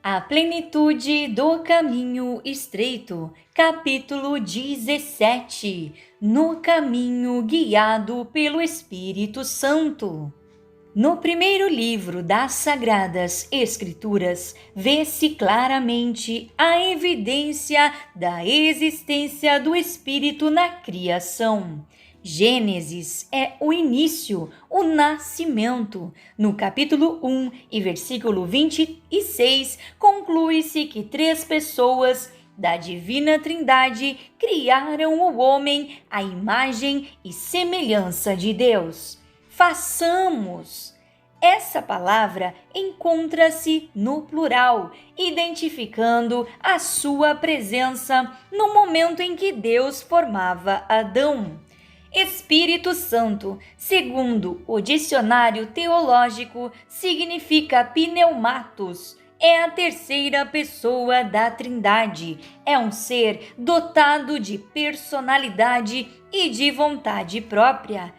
A plenitude do caminho estreito, capítulo 17. No caminho guiado pelo Espírito Santo. No primeiro livro das Sagradas Escrituras, vê-se claramente a evidência da existência do Espírito na criação. Gênesis é o início, o nascimento. No capítulo 1 e versículo 26, conclui-se que 3 pessoas da Divina Trindade criaram o homem à imagem e semelhança de Deus. Façamos. Essa palavra encontra-se no plural, identificando a sua presença no momento em que Deus formava Adão. Espírito Santo, segundo o dicionário teológico, significa pneumatos. É a terceira pessoa da Trindade. É um ser dotado de personalidade e de vontade própria.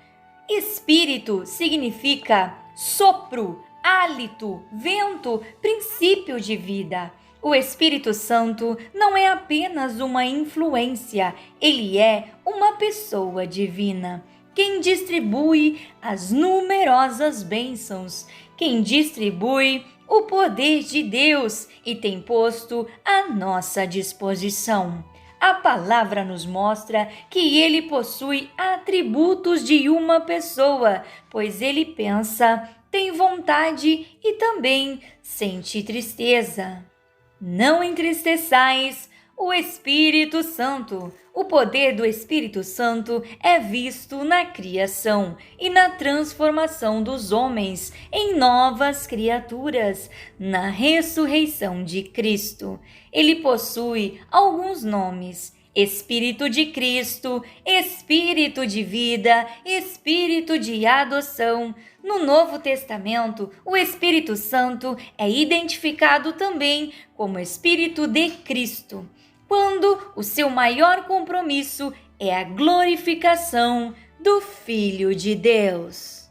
Espírito significa sopro, hálito, vento, princípio de vida. O Espírito Santo não é apenas uma influência, ele é uma pessoa divina. Quem distribui as numerosas bênçãos, quem distribui o poder de Deus e tem posto à nossa disposição. A palavra nos mostra que ele possui atributos de uma pessoa, pois ele pensa, tem vontade e também sente tristeza. Não entristeçais o Espírito Santo. O poder do Espírito Santo é visto na criação e na transformação dos homens em novas criaturas, na ressurreição de Cristo. Ele possui alguns nomes: Espírito de Cristo, Espírito de vida, Espírito de adoção. No Novo Testamento, o Espírito Santo é identificado também como Espírito de Cristo, quando o seu maior compromisso é a glorificação do Filho de Deus.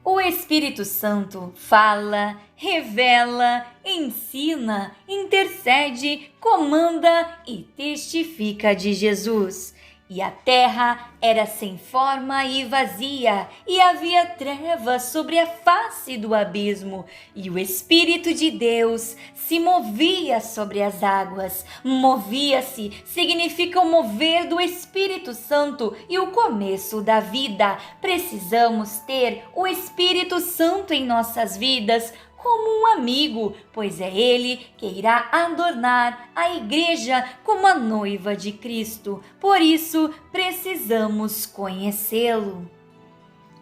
O Espírito Santo fala, revela, ensina, intercede, comanda e testifica de Jesus. E a terra era sem forma e vazia, e havia trevas sobre a face do abismo, e o Espírito de Deus se movia sobre as águas. Movia-se significa o mover do Espírito Santo e o começo da vida. Precisamos ter o Espírito Santo em nossas vidas como um amigo, pois é ele que irá adornar a igreja como a noiva de Cristo. Por isso, precisamos conhecê-lo.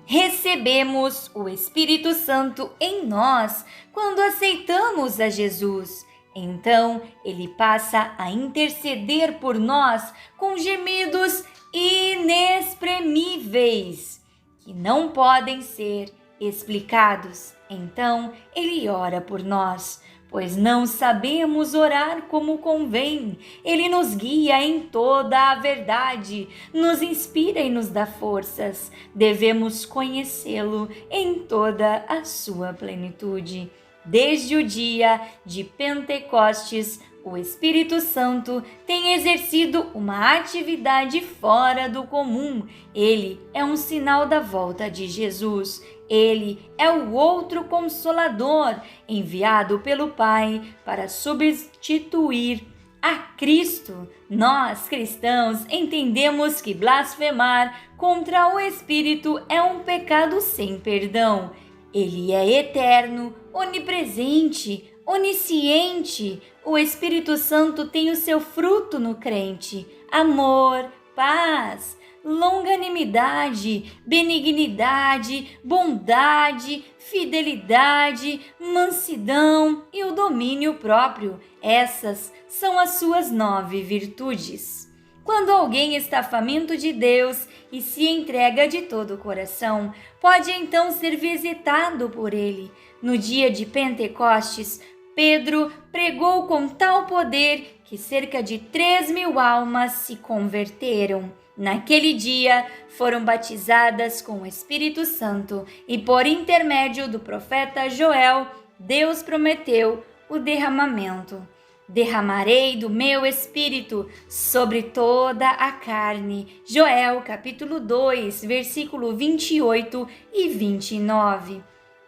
Recebemos o Espírito Santo em nós quando aceitamos a Jesus. Então, ele passa a interceder por nós com gemidos inexprimíveis, que não podem ser explicados. Então, ele ora por nós, pois não sabemos orar como convém. Ele nos guia em toda a verdade, nos inspira e nos dá forças. Devemos conhecê-lo em toda a sua plenitude. Desde o dia de Pentecostes, o Espírito Santo tem exercido uma atividade fora do comum. Ele é um sinal da volta de Jesus. Ele é o outro Consolador, enviado pelo Pai para substituir a Cristo. Nós, cristãos, entendemos que blasfemar contra o Espírito é um pecado sem perdão. Ele é eterno, onipresente, onisciente. O Espírito Santo tem o seu fruto no crente: amor, paz, longanimidade, benignidade, bondade, fidelidade, mansidão e o domínio próprio. Essas são as suas 9 virtudes. Quando alguém está faminto de Deus e se entrega de todo o coração, pode então ser visitado por ele. No dia de Pentecostes, Pedro pregou com tal poder que cerca de 3.000 almas se converteram. Naquele dia foram batizadas com o Espírito Santo e, por intermédio do profeta Joel, Deus prometeu o derramamento. Derramarei do meu espírito sobre toda a carne. Joel, capítulo 2, versículo 28 e 29.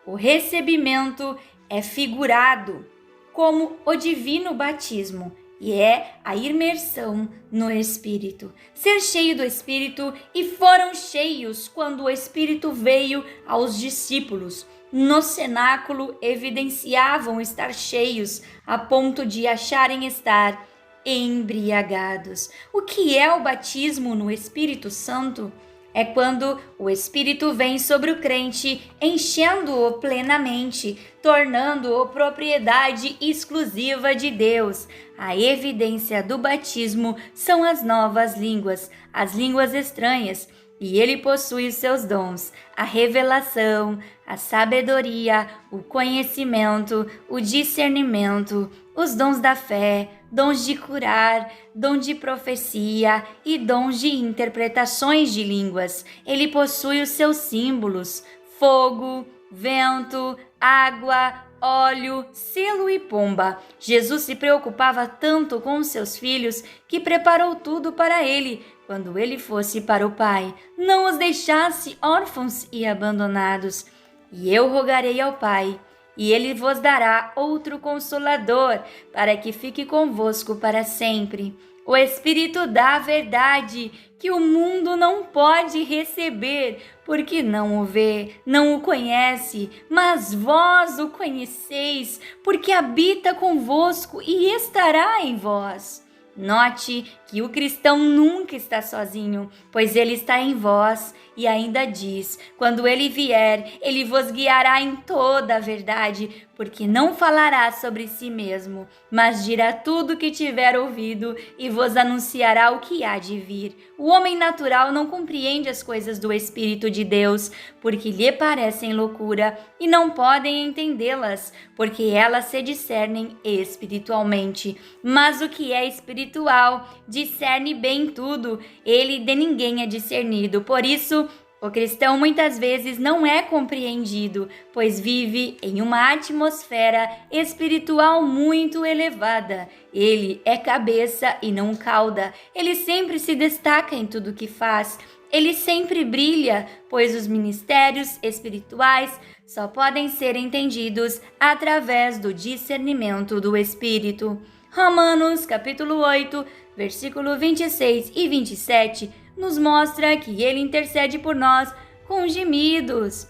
O recebimento é figurado como o divino batismo e é a imersão no Espírito. Ser cheio do Espírito, e foram cheios quando o Espírito veio aos discípulos. No cenáculo evidenciavam estar cheios a ponto de acharem estar embriagados. O que é o batismo no Espírito Santo? É quando o Espírito vem sobre o crente, enchendo-o plenamente, tornando-o propriedade exclusiva de Deus. A evidência do batismo são as novas línguas, as línguas estranhas, e ele possui os seus dons, a revelação, a sabedoria, o conhecimento, o discernimento, os dons da fé, dons de curar, dom de profecia e dons de interpretações de línguas. Ele possui os seus símbolos: fogo, vento, água, óleo, selo e pomba. Jesus se preocupava tanto com os seus filhos que preparou tudo para ele quando ele fosse para o Pai. Não os deixasse órfãos e abandonados. E eu rogarei ao Pai, e ele vos dará outro Consolador, para que fique convosco para sempre. O Espírito da verdade, que o mundo não pode receber, porque não o vê, não o conhece, mas vós o conheceis, porque habita convosco e estará em vós. Note que o cristão nunca está sozinho, pois ele está em vós, e ainda diz: quando ele vier, ele vos guiará em toda a verdade, porque não falará sobre si mesmo, mas dirá tudo o que tiver ouvido e vos anunciará o que há de vir. O homem natural não compreende as coisas do Espírito de Deus, porque lhe parecem loucura, e não podem entendê-las, porque elas se discernem espiritualmente. Mas o que é espiritual discerne bem tudo, ele de ninguém é discernido. Por isso, o cristão muitas vezes não é compreendido, pois vive em uma atmosfera espiritual muito elevada. Ele é cabeça e não cauda. Ele sempre se destaca em tudo que faz. Ele sempre brilha, pois os ministérios espirituais só podem ser entendidos através do discernimento do Espírito. Romanos, capítulo 8, versículo 26 e 27, nos mostra que ele intercede por nós com gemidos,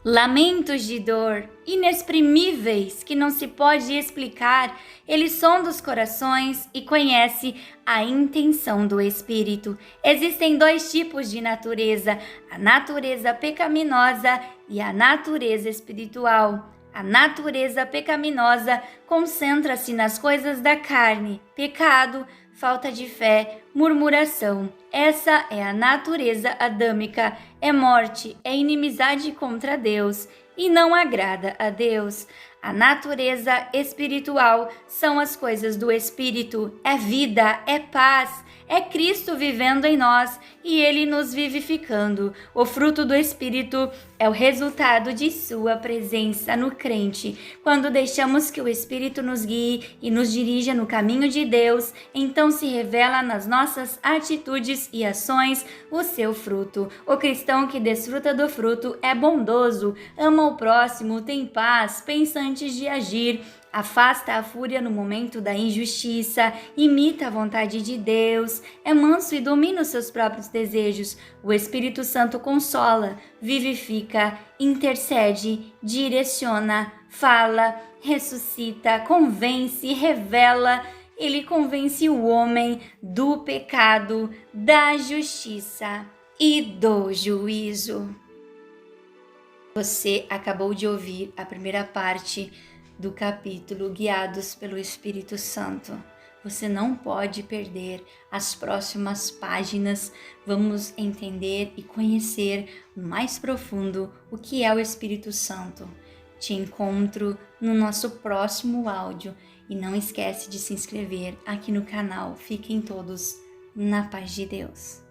lamentos de dor inexprimíveis que não se pode explicar. Ele sonda os corações e conhece a intenção do Espírito. Existem dois tipos de natureza: a natureza pecaminosa e a natureza espiritual. A natureza pecaminosa concentra-se nas coisas da carne: pecado, falta de fé, murmuração. Essa é a natureza adâmica, é morte, é inimizade contra Deus e não agrada a Deus. A natureza espiritual são as coisas do Espírito, é vida, é paz, é Cristo vivendo em nós e Ele nos vivificando. O fruto do Espírito é o resultado de sua presença no crente. Quando deixamos que o Espírito nos guie e nos dirija no caminho de Deus, então se revela nas nossas atitudes e ações o seu fruto. O cristão que desfruta do fruto é bondoso, ama o próximo, tem paz, pensa antes de agir, afasta a fúria no momento da injustiça, imita a vontade de Deus, é manso e domina os seus próprios desejos. O Espírito Santo consola, vivifica, intercede, direciona, fala, ressuscita, convence, revela. Ele convence o homem do pecado, da justiça e do juízo. Você acabou de ouvir a primeira parte do capítulo Guiados pelo Espírito Santo. Você não pode perder as próximas páginas. Vamos entender e conhecer mais profundo o que é o Espírito Santo. Te encontro no nosso próximo áudio e não esquece de se inscrever aqui no canal. Fiquem todos na paz de Deus.